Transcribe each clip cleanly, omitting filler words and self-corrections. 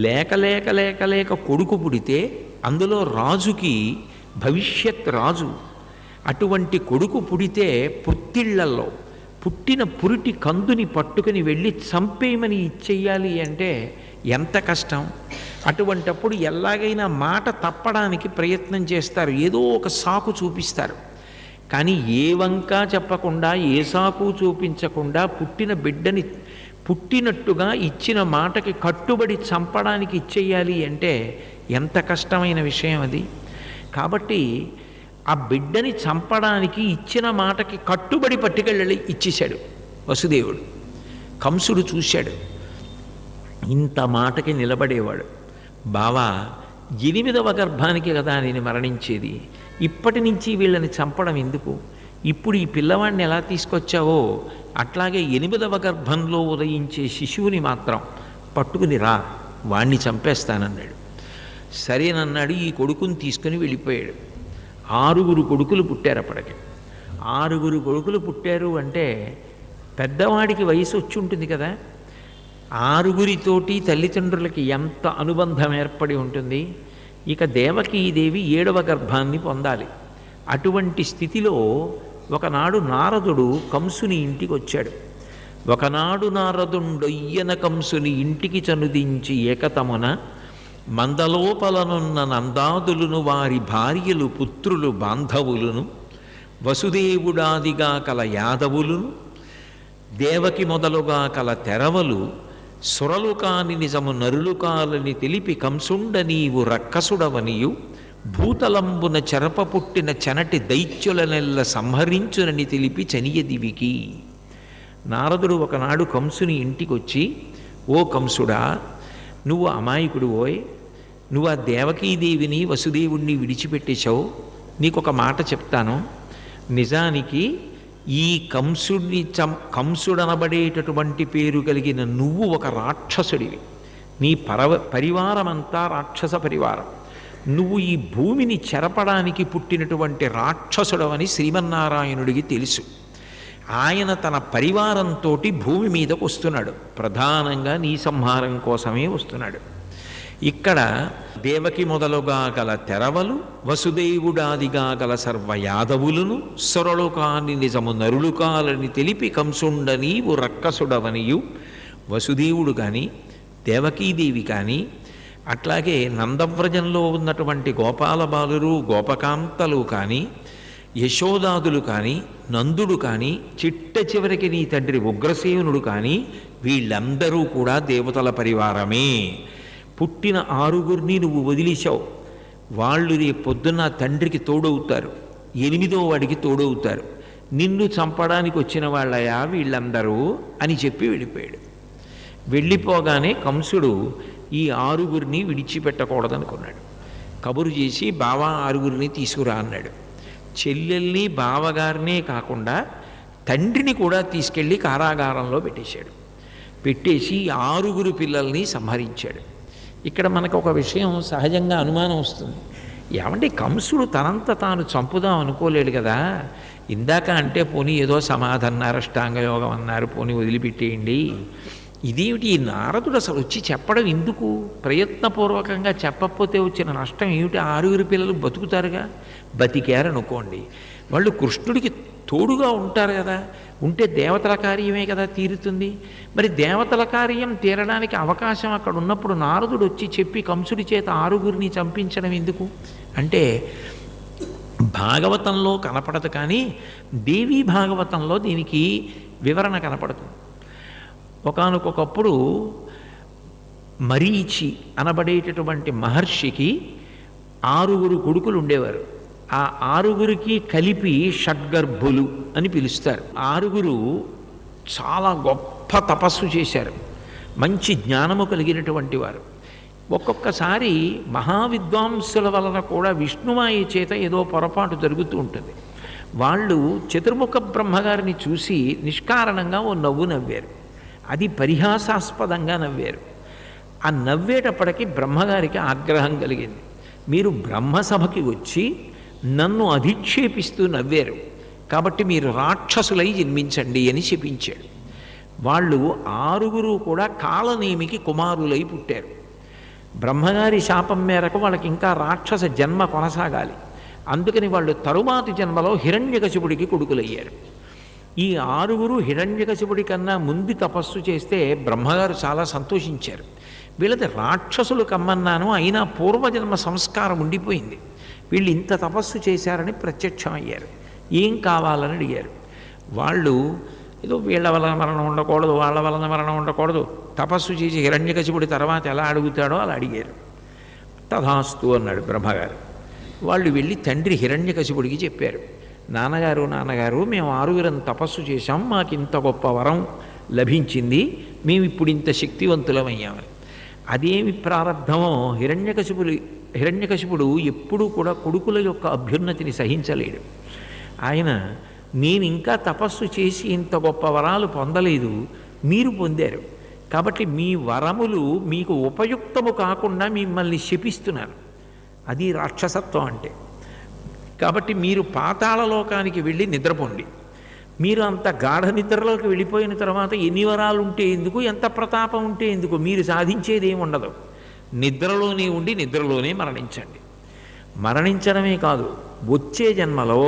లేక లేక లేక లేక కొడుకు పుడితే అందులో రాజుకి భవిష్యత్ రాజు. అటువంటి కొడుకు పుడితే పుట్టిళ్లలో పుట్టిన పురిటి కందుని పట్టుకుని వెళ్ళి చంపేయమని ఇచ్చేయాలి అంటే ఎంత కష్టం. అటువంటప్పుడు ఎలాగైనా మాట తప్పడానికి ప్రయత్నం చేస్తారు, ఏదో ఒక సాకు చూపిస్తారు. కానీ ఏ వంక చెప్పకుండా ఏ సాకు చూపించకుండా పుట్టిన బిడ్డని పుట్టినట్టుగా ఇచ్చిన మాటకి కట్టుబడి చంపడానికి ఇచ్చేయాలి అంటే ఎంత కష్టమైన విషయం అది. కాబట్టి ఆ బిడ్డని చంపడానికి ఇచ్చిన మాటకి కట్టుబడి పట్టుకెళ్ళి ఇచ్చేశాడు వసుదేవుడు. కంసుడు చూశాడు, ఇంత మాటకి నిలబడేవాడు. బావా, 8వ గర్భానికి కదా నేను మరణించేది, ఇప్పటి నుంచి వీళ్ళని చంపడం ఎందుకు? ఇప్పుడు ఈ పిల్లవాడిని ఎలా తీసుకొచ్చావో అట్లాగే 8వ గర్భంలో ఉదయించే శిశువుని మాత్రం పట్టుకుని రా, వాణ్ణి చంపేస్తానన్నాడు. సరేనన్నాడు. ఈ కొడుకుని తీసుకుని వెళ్ళిపోయాడు. 6 కొడుకులు పుట్టారు అప్పటికి. 6 కొడుకులు పుట్టారు అంటే పెద్దవాడికి వయసు వచ్చి ఉంటుంది కదా. 6తోటి తల్లిదండ్రులకి ఎంత అనుబంధం ఏర్పడి ఉంటుంది. ఇక దేవకీదేవి 7వ గర్భాన్ని పొందాలి. అటువంటి స్థితిలో ఒకనాడు నారదుడు కంసుని ఇంటికి వచ్చాడు. ఒకనాడు నారదుండొయ్యన కంసుని ఇంటికి చనుదించి ఏకతమున మందలోపలనున్న నందాదులను వారి భార్యలు పుత్రులు బాంధవులను వసుదేవుడాదిగా కల యాదవులను దేవకి మొదలుగా కల తెరవలు సురలు కాని నిజము నరులు కాలని తెలిపి కంసుండ నీవు రక్కసుడవనియు భూతలంబున చెరప పుట్టిన చెనటి దైత్యులనెల్ల సంహరించునని తెలిపి చనియదివికి. నారదుడు ఒకనాడు కంసుని ఇంటికొచ్చి, ఓ కంసుడా, నువ్వు అమాయకుడు ఓయ్, నువ్వు ఆ దేవకీదేవిని వసుదేవుణ్ణి విడిచిపెట్టేశావు. నీకొక మాట చెప్తాను. నిజానికి ఈ కంసుడనబడేటటువంటి పేరు కలిగిన నువ్వు ఒక రాక్షసుడివి. నీ పరివారమంతా రాక్షస పరివారం. నువ్వు ఈ భూమిని చెరపడానికి పుట్టినటువంటి రాక్షసుడవని శ్రీమన్నారాయణుడికి తెలుసు. ఆయన తన పరివారంతో భూమి మీదకు వస్తున్నాడు. ప్రధానంగా నీ సంహారం కోసమే వస్తున్నాడు. ఇక్కడ దేవకి మొదలుగా గల తెరవలు వసుదేవుడాదిగా గల సర్వ యాదవులను సొరలు కాని నిజము నరులు కాలని తెలిపి కంసుండ నీవు రక్కసుడవనియు. వసుదేవుడు కానీ దేవకీదేవి కానీ అట్లాగే నందవ్రజంలో ఉన్నటువంటి గోపాల బాలురు గోపకాంతలు కానీ యశోదాదులు కానీ నందుడు కానీ చిట్ట చివరికి నీ తండ్రి ఉగ్రసేనుడు కానీ వీళ్ళందరూ కూడా దేవతల పరివారమే. పుట్టిన 6 నువ్వు వదిలేశావు. వాళ్ళు రేపు పొద్దున్న తండ్రికి తోడవుతారు, 8వ వాడికి తోడవుతారు. నిన్ను చంపడానికి వచ్చిన వాళ్ళయా వీళ్ళందరూ అని చెప్పి వెళ్ళిపోయాడు. వెళ్ళిపోగానే కంసుడు ఈ 6 విడిచిపెట్టకూడదనుకున్నాడు. కబురు చేసి బావా 6 తీసుకురా అన్నాడు. చెల్లెల్ని బావగారినే కాకుండా తండ్రిని కూడా తీసుకెళ్ళి కారాగారంలో పెట్టేశాడు. పెట్టేసి 6 పిల్లల్ని సంహరించాడు. ఇక్కడ మనకు ఒక విషయం సహజంగా అనుమానం వస్తుంది. ఏమంటే కంసుడు తనంత తాను చంపుదాం అనుకోలేడు కదా. ఇందాక అంటే పోనీ ఏదో సమాధి అన్నారు, అష్టాంగ యోగం అన్నారు, పోనీ వదిలిపెట్టేయండి. ఇదేమిటి ఈ నారదుడు అసలు వచ్చి చెప్పడం ఎందుకు? ప్రయత్నపూర్వకంగా చెప్పకపోతే వచ్చిన నష్టం ఏమిటి? 6 పిల్లలు బతుకుతారుగా. బతికారనుకోండి, వాళ్ళు కృష్ణుడికి తోడుగా ఉంటారు కదా. ఉంటే దేవతల కార్యమే కదా తీరుతుంది. మరి దేవతల కార్యం తీరడానికి అవకాశం అక్కడ ఉన్నప్పుడు నారదుడు వచ్చి చెప్పి కంసుడి చేత 6 చంపించడం ఎందుకు అంటే భాగవతంలో కనపడదు, కానీ దేవీ భాగవతంలో దీనికి వివరణ కనపడుతుంది. ఒకానొకప్పుడు మరీచి అనబడేటటువంటి మహర్షికి 6 కొడుకులు ఉండేవారు. ఆ 6 కలిపి షడ్గర్భులు అని పిలుస్తారు. 6 చాలా గొప్ప తపస్సు చేశారు, మంచి జ్ఞానము కలిగినటువంటి వారు. ఒక్కొక్కసారి మహావిద్వాంసుల వలన కూడా విష్ణుమాయ చేత ఏదో పొరపాటు జరుగుతూ ఉంటుంది. వాళ్ళు చతుర్ముఖ బ్రహ్మగారిని చూసి నిష్కారణంగా ఓ నవ్వు నవ్వారు. అది పరిహాసాస్పదంగా నవ్వారు. ఆ నవ్వేటప్పటికీ బ్రహ్మగారికి ఆగ్రహం కలిగింది. మీరు బ్రహ్మసభకి వచ్చి నన్ను అధిక్షేపిస్తూ నవ్వారు, కాబట్టి మీరు రాక్షసులై జన్మించండి అని శపించాడు. వాళ్ళు 6 కూడా కాలనేమికి కుమారులై పుట్టారు. బ్రహ్మగారి శాపం మేరకు వాళ్ళకి ఇంకా రాక్షస జన్మ కొనసాగాలి. అందుకని వాళ్ళు తరువాతి జన్మలో హిరణ్యకశిపుడికి కొడుకులయ్యారు. ఈ 6 హిరణ్యకశిపుడి కన్నా ముందు తపస్సు చేస్తే బ్రహ్మగారు చాలా సంతోషించారు. వీళ్ళది రాక్షసులు కమ్మన్నాను, అయినా పూర్వజన్మ సంస్కారం ఉండిపోయింది. వీళ్ళు ఇంత తపస్సు చేశారని ప్రత్యక్షమయ్యారు. ఏం కావాలని అడిగారు. వాళ్ళు ఏదో వీళ్ళ వలన మరణం ఉండకూడదు, వాళ్ళ వలన మరణం ఉండకూడదు, తపస్సు చేసి హిరణ్యకశిపుడి తర్వాత ఎలా అడుగుతాడో అలా అడిగారు. తథాస్తు అన్నాడు బ్రహ్మగారు. వాళ్ళు వెళ్ళి తండ్రి హిరణ్యకశిపుడికి చెప్పారు, నాన్నగారు మేము 6 తపస్సు చేశాం, మాకు ఇంత గొప్ప వరం లభించింది, మేము ఇప్పుడు ఇంత శక్తివంతులమయ్యామని. అదేమి ప్రారంధమో హిరణ్యకశిపుడు ఎప్పుడూ కూడా కొడుకుల యొక్క అభ్యున్నతిని సహించలేడు. ఆయన, నేను ఇంకా తపస్సు చేసి ఇంత గొప్ప వరాలు పొందలేదు, మీరు పొందారు, కాబట్టి మీ వరములు మీకు ఉపయుక్తము కాకుండా మిమ్మల్ని శపిస్తున్నాను. అది రాక్షసత్వం అంటే. కాబట్టి మీరు పాతాళలోకానికి వెళ్ళి నిద్రపోండి. మీరు అంత గాఢ నిద్రలోకి వెళ్ళిపోయిన తర్వాత ఎన్ని వరాలు ఉంటే ఎందుకు, ఎంత ప్రతాపం ఉంటే ఎందుకు, మీరు సాధించేది ఏమి ఉండదు. నిద్రలోనే ఉండి నిద్రలోనే మరణించండి. మరణించడమే కాదు, వచ్చే జన్మలో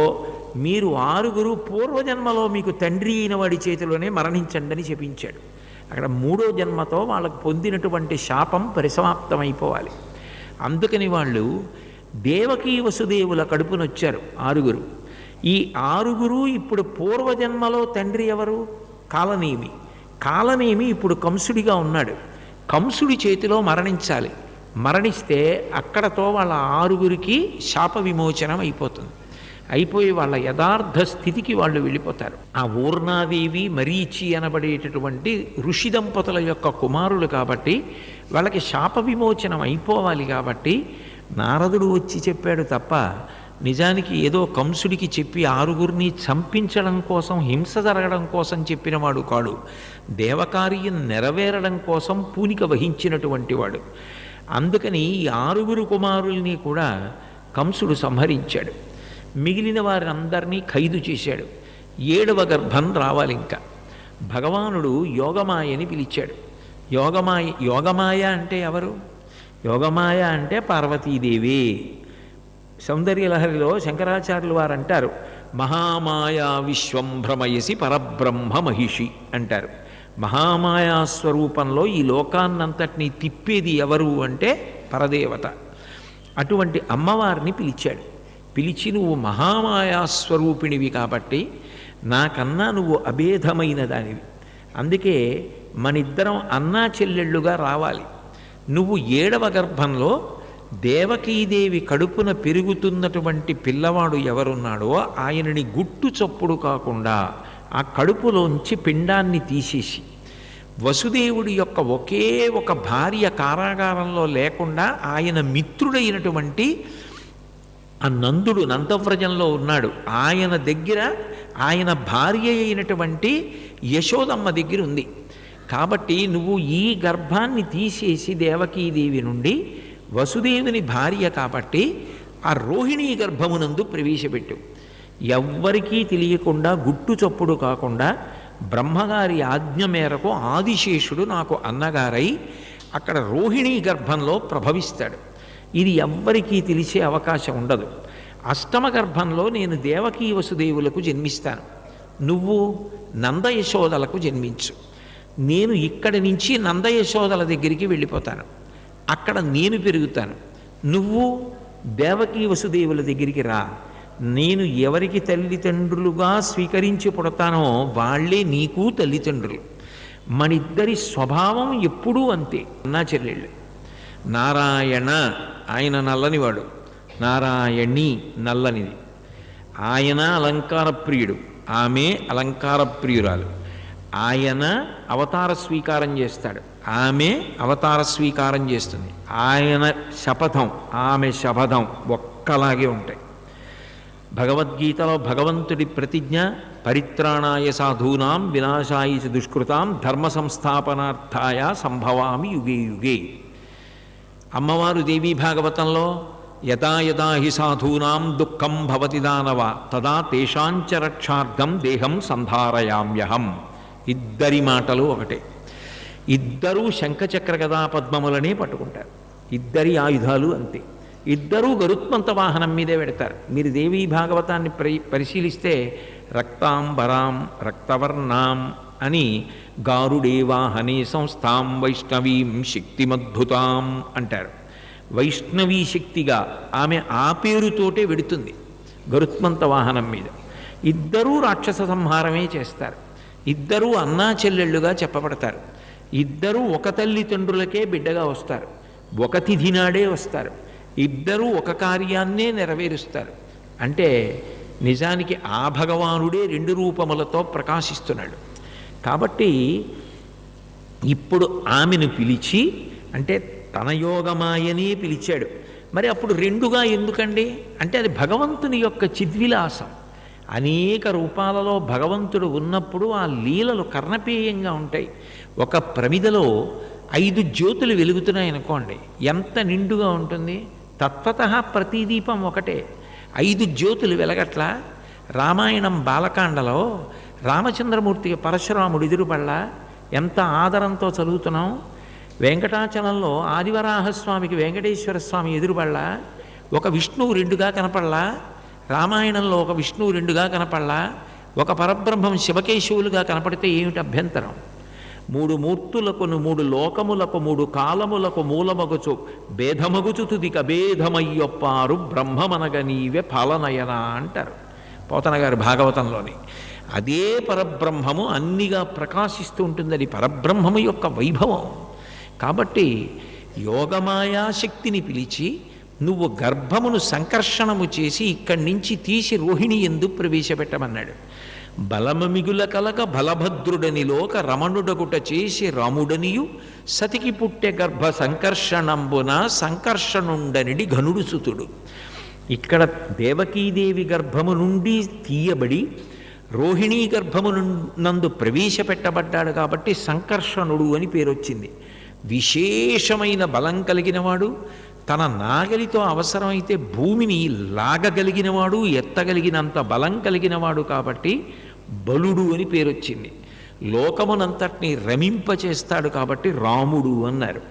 మీరు 6 పూర్వజన్మలో మీకు తండ్రి అయిన వాడి చేతిలోనే మరణించండి అని చెప్పించాడు. అక్కడ 3వ జన్మతో వాళ్ళకు పొందినటువంటి శాపం పరిసమాప్తమైపోవాలి. అందుకని వాళ్ళు దేవకీ వసుదేవుల కడుపునొచ్చారు 6. ఈ 6 ఇప్పుడు పూర్వజన్మలో తండ్రి ఎవరు? కాలనేమి. కాలనేమి ఇప్పుడు కంసుడిగా ఉన్నాడు. కంసుడి చేతిలో మరణించాలి. మరణిస్తే అక్కడతో వాళ్ళ 6 శాప విమోచనం అయిపోతుంది. అయిపోయి వాళ్ళ యథార్థ స్థితికి వాళ్ళు వెళ్ళిపోతారు. ఆ ఊర్ణాదేవి మరీచి అనబడేటటువంటి ఋషి దంపతుల యొక్క కుమారులు కాబట్టి వాళ్ళకి శాప విమోచనం అయిపోవాలి. కాబట్టి నారదుడు వచ్చి చెప్పాడు తప్ప నిజానికి ఏదో కంసుడికి చెప్పి 6 చంపించడం కోసం, హింస జరగడం కోసం చెప్పినవాడు కాడు. దేవకార్యం నెరవేరడం కోసం పూనిక వహించినటువంటి వాడు. అందుకని ఈ 6 కుమారుల్ని కూడా కంసుడు సంహరించాడు. మిగిలిన వారందరినీ ఖైదు చేశాడు. 7వ గర్భం రావాలి. ఇంకా భగవానుడు యోగమాయని పిలిచాడు. యోగమాయ అంటే ఎవరు? యోగమాయ అంటే పార్వతీదేవి. సౌందర్యలహరిలో శంకరాచార్యులు వారు అంటారు, మహామాయా విశ్వం భ్రమయసి పరబ్రహ్మ మహిషి అంటారు. మహామాయా స్వరూపంలో ఈ లోకాన్నంతటినీ తిప్పేది ఎవరు అంటే పరదేవత. అటువంటి అమ్మవారిని పిలిచాడు. పిలిచి, నువ్వు మహామాయా స్వరూపిణివి కాబట్టి నాకన్నా నువ్వు అభేదమైన దానివి, అందుకే మనిద్దరం అన్నా చెల్లెళ్ళుగా రావాలి. నువ్వు 7వ గర్భంలో దేవకీదేవి కడుపున పెరుగుతున్నటువంటి పిల్లవాడు ఎవరున్నాడో ఆయనని గుట్టు చప్పుడు కాకుండా ఆ కడుపులోంచి పిండాన్ని తీసేసి, వసుదేవుడి యొక్క ఒకే ఒక భార్య కారాగారంలో లేకుండా ఆయన మిత్రుడైనటువంటి ఆ నందుడు నందవ్రజంలో ఉన్నాడు, ఆయన దగ్గర ఆయన భార్య అయినటువంటి యశోదమ్మ దగ్గర ఉంది. కాబట్టి నువ్వు ఈ గర్భాన్ని తీసేసి దేవకీదేవి నుండి వసుదేవుని భార్య కాబట్టి ఆ రోహిణీ గర్భమునందు ప్రవేశపెట్టు. ఎవ్వరికీ తెలియకుండా గుట్టు చప్పుడు కాకుండా బ్రహ్మగారి ఆజ్ఞ మేరకు ఆదిశేషుడు నాకు అన్నగారై అక్కడ రోహిణీ గర్భంలో ప్రభవిస్తాడు. ఇది ఎవ్వరికీ తెలిసే అవకాశం ఉండదు. అష్టమ గర్భంలో నేను దేవకీ వసుదేవులకు జన్మిస్తాను, నువ్వు నందయశోదలకు జన్మించు. నేను ఇక్కడి నుంచి నందయశోదల దగ్గరికి వెళ్ళిపోతాను, అక్కడ నేను పెరుగుతాను. నువ్వు దేవకీ వసుదేవుల దగ్గరికి రా. నేను ఎవరికి తల్లిదండ్రులుగా స్వీకరించి పుడతానో వాళ్ళే నీకు తల్లిదండ్రులు. మనిద్దరి స్వభావం ఎప్పుడూ అంతే, నా చెల్లెళ్ళు. నారాయణ ఆయన నల్లనివాడు, నారాయణి నల్లనిది. ఆయన అలంకార ప్రియుడు, ఆమె అలంకార ప్రియురాలు. ఆయన అవతార స్వీకారం చేస్తాడు, ఆమె అవతార స్వీకారం చేస్తుంది. ఆయన శపథం, ఆమె శపథం ఒక్కలాగే ఉంటాయి. భగవద్గీతలో భగవంతుడి ప్రతిజ్ఞ, పరిత్రాణాయ సాధూనాం వినాశాయ చ దుష్కృతాం ధర్మ సంస్థాపనార్థాయ సంభవామి యుగే యుగే. అమ్మవారు దేవీ భాగవతంలో యదా యదా హి సాధూనాం దుఃఖం భవతి దానవ తదా తేషాంచ రక్షార్థం దేహం సంధారయామ్యహం. ఇద్దరి మాటలు ఒకటే. ఇద్దరూ శంఖచక్ర గదా పద్మములనే పట్టుకుంటారు. ఇద్దరి ఆయుధాలు అంతే. ఇద్దరూ గరుత్మంత వాహనం మీదే పెడతారు. మీరు దేవీ భాగవతాన్ని పరిశీలిస్తే రక్తాంబరాం రక్తవర్ణాం అని గారుడేవాహనే సంస్థాం వైష్ణవీం శక్తిమద్భుతాం అంటారు. వైష్ణవీ శక్తిగా ఆమె ఆ పేరుతోటే వెడుతుంది గరుత్మంత వాహనం మీద. ఇద్దరూ రాక్షస సంహారమే చేస్తారు. ఇద్దరూ అన్నా చెల్లెళ్ళుగా చెప్పబడతారు. ఇద్దరూ ఒక తల్లిదండ్రులకే బిడ్డగా వస్తారు. ఒక తిథి నాడే వస్తారు. ఇద్దరూ ఒక కార్యాన్నే నెరవేరుస్తారు. అంటే నిజానికి ఆ భగవానుడే రెండు రూపములతో ప్రకాశిస్తున్నాడు. కాబట్టి ఇప్పుడు ఆమెను పిలిచి, అంటే తన యోగమాయనే పిలిచాడు. మరి అప్పుడు రెండుగా ఎందుకండి అంటే అది భగవంతుని యొక్క చిద్విలాసం. అనేక రూపాలలో భగవంతుడు ఉన్నప్పుడు ఆ లీలలు కర్ణపేయంగా ఉంటాయి. ఒక ప్రమిదలో 5 జ్యోతులు వెలుగుతున్నాయి అనుకోండి, ఎంత నిండుగా ఉంటుంది. తత్వతః ప్రతి దీపం ఒకటే, 5 జ్యోతులు వెలగట్లా. రామాయణం బాలకాండలో రామచంద్రమూర్తికి పరశురాముడు ఎదురుపళ్ళ ఎంత ఆదరంతో చదువుతున్నాం. వెంకటాచలంలో ఆదివరాహస్వామికి వెంకటేశ్వర స్వామి ఎదురుపళ్ళ ఒక విష్ణువు రెండుగా కనపడలా. రామాయణంలో ఒక విష్ణువు రెండుగా కనపడలా. ఒక పరబ్రహ్మం శివకేశవులుగా కనపడితే ఏమిటి అభ్యంతరం? 3 మూర్తులకును 3 లోకములకు 3 కాలములకు మూలమగుచు భేదమగుచు తుదిక భేదమయ్యొప్పారు బ్రహ్మమనగ నీవే పాలనయన అంటారు పోతన గారు భాగవతంలోని. అదే పరబ్రహ్మము అన్నిగా ప్రకాశిస్తూ ఉంటుంది. అది పరబ్రహ్మము యొక్క వైభవం. కాబట్టి యోగమాయాశక్తిని పిలిచి నువ్వు గర్భమును సంకర్షణము చేసి ఇక్కడి నుంచి తీసి రోహిణి ఎందు ప్రవేశపెట్టమన్నాడు. బలమమిగుల కలగ బలభద్రుడనిలోక రమణుడగుట చేసి రాముడనియు సతికి పుట్టె గర్భ సంకర్షణంబున సంకర్షణుండనిడి ఘనుడు సుతుడు. ఇక్కడ దేవకీదేవి గర్భము నుండి తీయబడి రోహిణీ గర్భము నందు ప్రవేశపెట్టబడ్డాడు కాబట్టి సంకర్షణుడు అని పేరు వచ్చింది. విశేషమైన బలం కలిగినవాడు, తన నాగలితో అవసరమైతే భూమిని లాగగలిగినవాడు, ఎత్తగలిగినంత బలం కలిగినవాడు కాబట్టి బలుడు అని పేరు వచ్చింది. లోకమునంతటిని రమింపచేస్తాడు కాబట్టి రాముడు అన్నారు.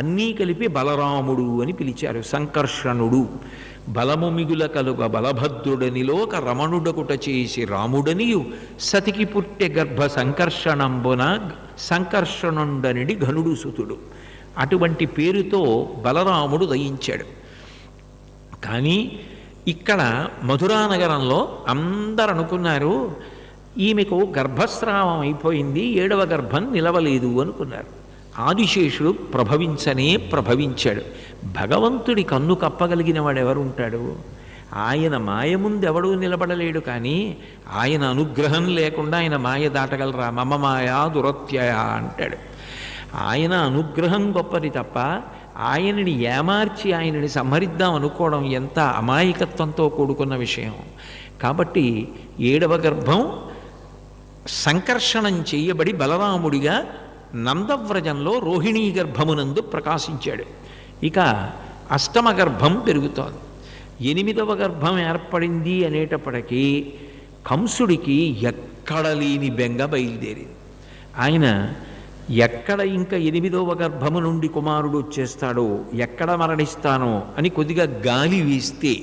అన్నీ కలిపి బలరాముడు అని పిలిచారు. సంకర్షణుడు బలము మిగుల కలుగ బలభద్రుడనిలోక రమణుడకుట చేసి రాముడనియు సతికి పుట్టె గర్భ సంకర్షణంబున సంకర్షణుండనిడి ఘనుడు సుతుడు. అటువంటి పేరుతో బలరాముడు దయించాడు. కానీ ఇక్కడ మధురానగరంలో అందరు అనుకున్నారు ఈమెకు గర్భస్రావం అయిపోయింది, 7వ గర్భం నిలవలేదు అనుకున్నారు. ఆదిశేషుడు ప్రభవించాడు. భగవంతుడి కన్ను కప్పగలిగిన వాడు ఎవరుంటాడు? ఆయన మాయ ముందు ఎవడూ నిలబడలేడు. కానీ ఆయన అనుగ్రహం లేకుండా ఆయన మాయ దాటగలరా? మమ మాయా దురత్యయ అంటాడు. ఆయన అనుగ్రహం గొప్పది తప్ప ఆయనని ఏమార్చి ఆయనని సంహరిద్దాం అనుకోవడం ఎంత అమాయకత్వంతో కూడుకున్న విషయం. కాబట్టి 7వ గర్భం సంకర్షణం చేయబడి బలరాముడిగా నందవ్రజంలో రోహిణీ గర్భమునందు ప్రకాశించాడు. ఇక 8వ గర్భం పెరుగుతోంది. 8వ గర్భం ఏర్పడింది అనేటప్పటికీ కంసుడికి ఎక్కడ లేని బెంగ బయలుదేరింది. ఆయన ఎక్కడ ఇంకా 8వ గర్భము నుండి కుమారుడు వచ్చేస్తాడో, ఎక్కడ మరణిస్తానో అని కొద్దిగా గాలి వీస్తే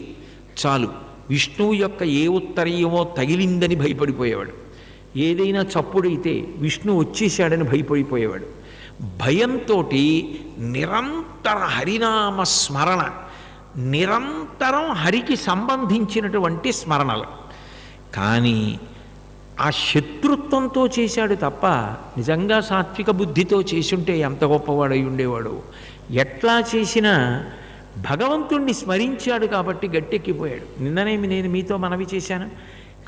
చాలు విష్ణువు యొక్క ఏ ఉత్తరీయమో తగిలిందని భయపడిపోయేవాడు. ఏదైనా చప్పుడైతే విష్ణు వచ్చేసాడని భయపడిపోయేవాడు. భయంతో నిరంతర హరినామ స్మరణ, నిరంతరం హరికి సంబంధించినటువంటి స్మరణలు. కానీ ఆ శత్రుత్వంతో చేశాడు తప్ప నిజంగా సాత్విక బుద్ధితో చేసుంటే ఎంత గొప్పవాడై ఉండేవాడు. ఎట్లా చేసినా భగవంతుణ్ణి స్మరించాడు కాబట్టి గట్టెక్కిపోయాడు. నిన్ననే నేను మీతో మనవి చేశాను.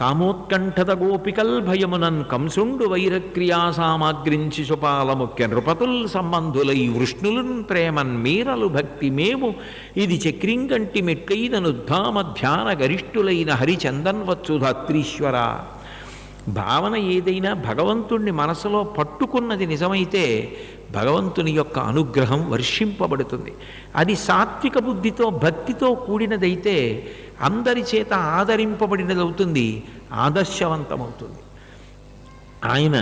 కామోత్కంఠత గోపికల్ భయమునన్ కంసుండు వైరక్రియా సామాగ్రించి శుపాల ముఖ్య నృపతుల్ సంబంధులై వృష్ణులున్ ప్రేమన్ మీరలు భక్తి మేము ఇది చక్రింగంటి మెట్లైననుద్ధామ ధ్యాన గరిష్ఠులైన హరిచందన్వచ్చు ధాత్రీశ్వర. భావన ఏదైనా భగవంతుణ్ణి మనసులో పట్టుకున్నది నిజమైతే భగవంతుని యొక్క అనుగ్రహం వర్షింపబడుతుంది. అది సాత్విక బుద్ధితో భక్తితో కూడినదైతే అందరి చేత ఆదరింపబడినదవుతుంది, ఆదర్శవంతమవుతుంది. ఆయన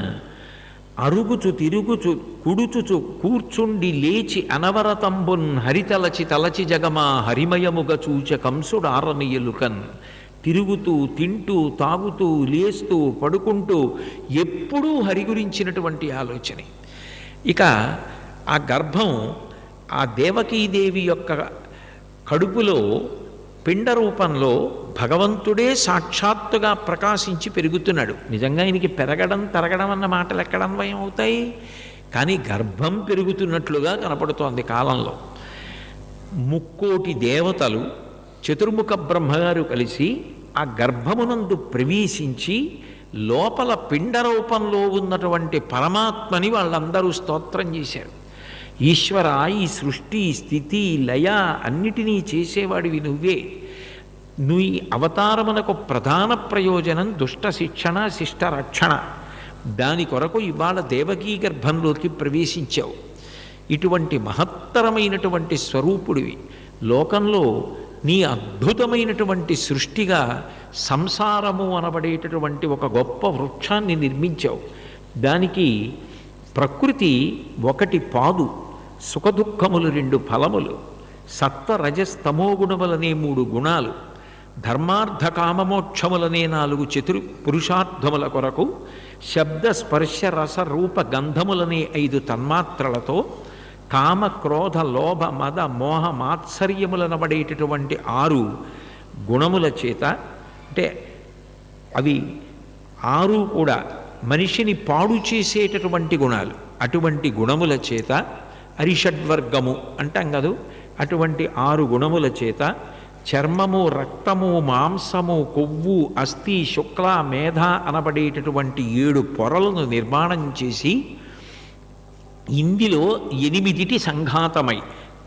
అరుగుచు తిరుగుచు కుడుచుచు కూర్చుండి లేచి అనవరతంబున్ హరితలచి తలచి జగమా హరిమయముగ చూచ కంసుడారనియలుకన్. తిరుగుతూ తింటూ తాగుతూ లేస్తూ పడుకుంటూ ఎప్పుడూ హరి గురించినటువంటి ఆలోచనే. ఇక ఆ గర్భం ఆ దేవకీదేవి యొక్క కడుపులో పిండ రూపంలో భగవంతుడే సాక్షాత్తుగా ప్రకాశించి పెరుగుతున్నాడు. నిజంగా ఆయనకి పెరగడం తరగడం అన్న మాటలు ఎక్కడ అన్వయం అవుతాయి? కానీ గర్భం పెరుగుతున్నట్లుగా కనపడుతోంది కాలంలో. 3,000,000 దేవతలు చతుర్ముఖ బ్రహ్మగారు కలిసి ఆ గర్భమునందు ప్రవేశించి లోపల పిండ రూపంలో ఉన్నటువంటి పరమాత్మని వాళ్ళందరూ స్తోత్రం చేశారు. ఈశ్వర, ఈ సృష్టి స్థితి లయ అన్నిటినీ చేసేవాడివి నువ్వే. నువ్వు ఈ అవతారమునకు ప్రధాన ప్రయోజనం దుష్ట శిక్షణ శిష్ట రక్షణ. దాని కొరకు ఇవాళ దేవకీ గర్భంలోకి ప్రవేశించావు. ఇటువంటి మహత్తరమైనటువంటి స్వరూపుడివి. లోకంలో నీ అద్భుతమైనటువంటి సృష్టిగా సంసారము అనబడేటటువంటి ఒక గొప్ప వృక్షాన్ని నిర్మించావు. దానికి ప్రకృతి 1 పాదు, సుఖదుఖములు 2 ఫలములు, సత్వ రజస్తమోగుణములనే 3 గుణాలు, ధర్మార్థ కామమోక్షములనే 4 పురుషార్థముల కొరకు, శబ్ద స్పర్శ రస రూప గంధములనే 5 తన్మాత్రలతో, కామ క్రోధ లోభ మద మోహ మాత్సర్యములనబడేటటువంటి 6 గుణముల చేత, అంటే అవి 6 కూడా మనిషిని పాడు చేసేటటువంటి గుణాలు. అటువంటి గుణముల చేత అరిషడ్వర్గము అంటాం కదూ, అటువంటి 6 గుణముల చేత చర్మము, రక్తము, మాంసము, కొవ్వు, అస్థి, శుక్ల, మేధ అనబడేటటువంటి 7 పొరలను నిర్మాణం చేసి ఇందులో 8 సంఘాతమై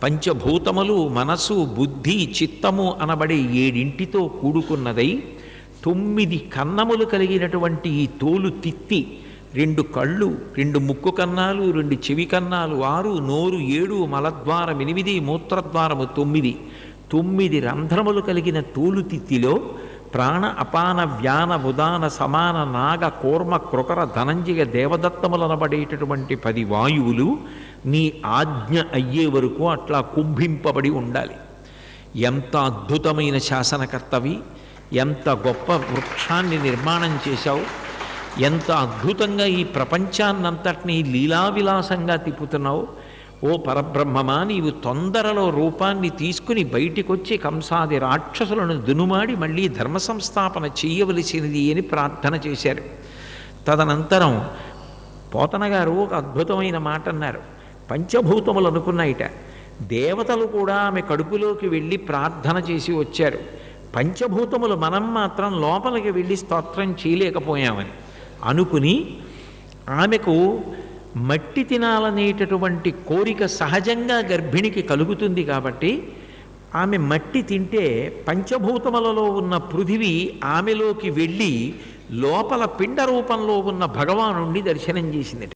పంచభూతములు, మనసు, బుద్ధి, చిత్తము అనబడే 7 కూడుకున్నదై 9 కన్నములు కలిగినటువంటి ఈ తోలు తిత్తి, 2 కళ్ళు, 2 ముక్కు కన్నాలు, 2 చెవి కన్నాలు, 6 నోరు, 7 మలద్వారం, 8 మూత్రద్వారము, 9 రంధ్రములు కలిగిన తోలు తిత్తిలో ప్రాణ అపాన వ్యాన ఉదాన సమాన నాగ కూర్మ కృకర ధనంజయ దేవదత్తములనబడేటటువంటి 10 వాయువులు నీ ఆజ్ఞ అయ్యే వరకు అట్లా కుంభింపబడి ఉండాలి. ఎంత అద్భుతమైన శాసనకర్తవి! ఎంత గొప్ప వృక్షాన్ని నిర్మాణం చేశావు! ఎంత అద్భుతంగా ఈ ప్రపంచాన్నంతటినీ లీలావిలాసంగా తిప్పుతున్నావు! ఓ పరబ్రహ్మమా, నీవు తొందరలో రూపాన్ని తీసుకుని బయటికొచ్చి కంసాది రాక్షసులను దునుమాడి మళ్ళీ ధర్మ సంస్థాపన చెయ్యవలసినది అని ప్రార్థన చేశారు. తదనంతరం పోతన గారు ఒక అద్భుతమైన మాట అన్నారు. పంచభూతములు అనుకున్నాయిట. దేవతలు కూడా ఆమె కడుపులోకి వెళ్ళి ప్రార్థన చేసి వచ్చారు. పంచభూతములు మనం మాత్రం లోపలికి వెళ్ళి స్తోత్రం చేయలేకపోయామని అనుకుని, ఆమెకు మట్టి తినాలనేటటువంటి కోరిక సహజంగా గర్భిణికి కలుగుతుంది కాబట్టి ఆమె మట్టి తింటే పంచభూతములలో ఉన్న పృథివీ ఆమెలోకి వెళ్ళి లోపల పిండ రూపంలో ఉన్న భగవానుణ్ణి దర్శనం చేసింది.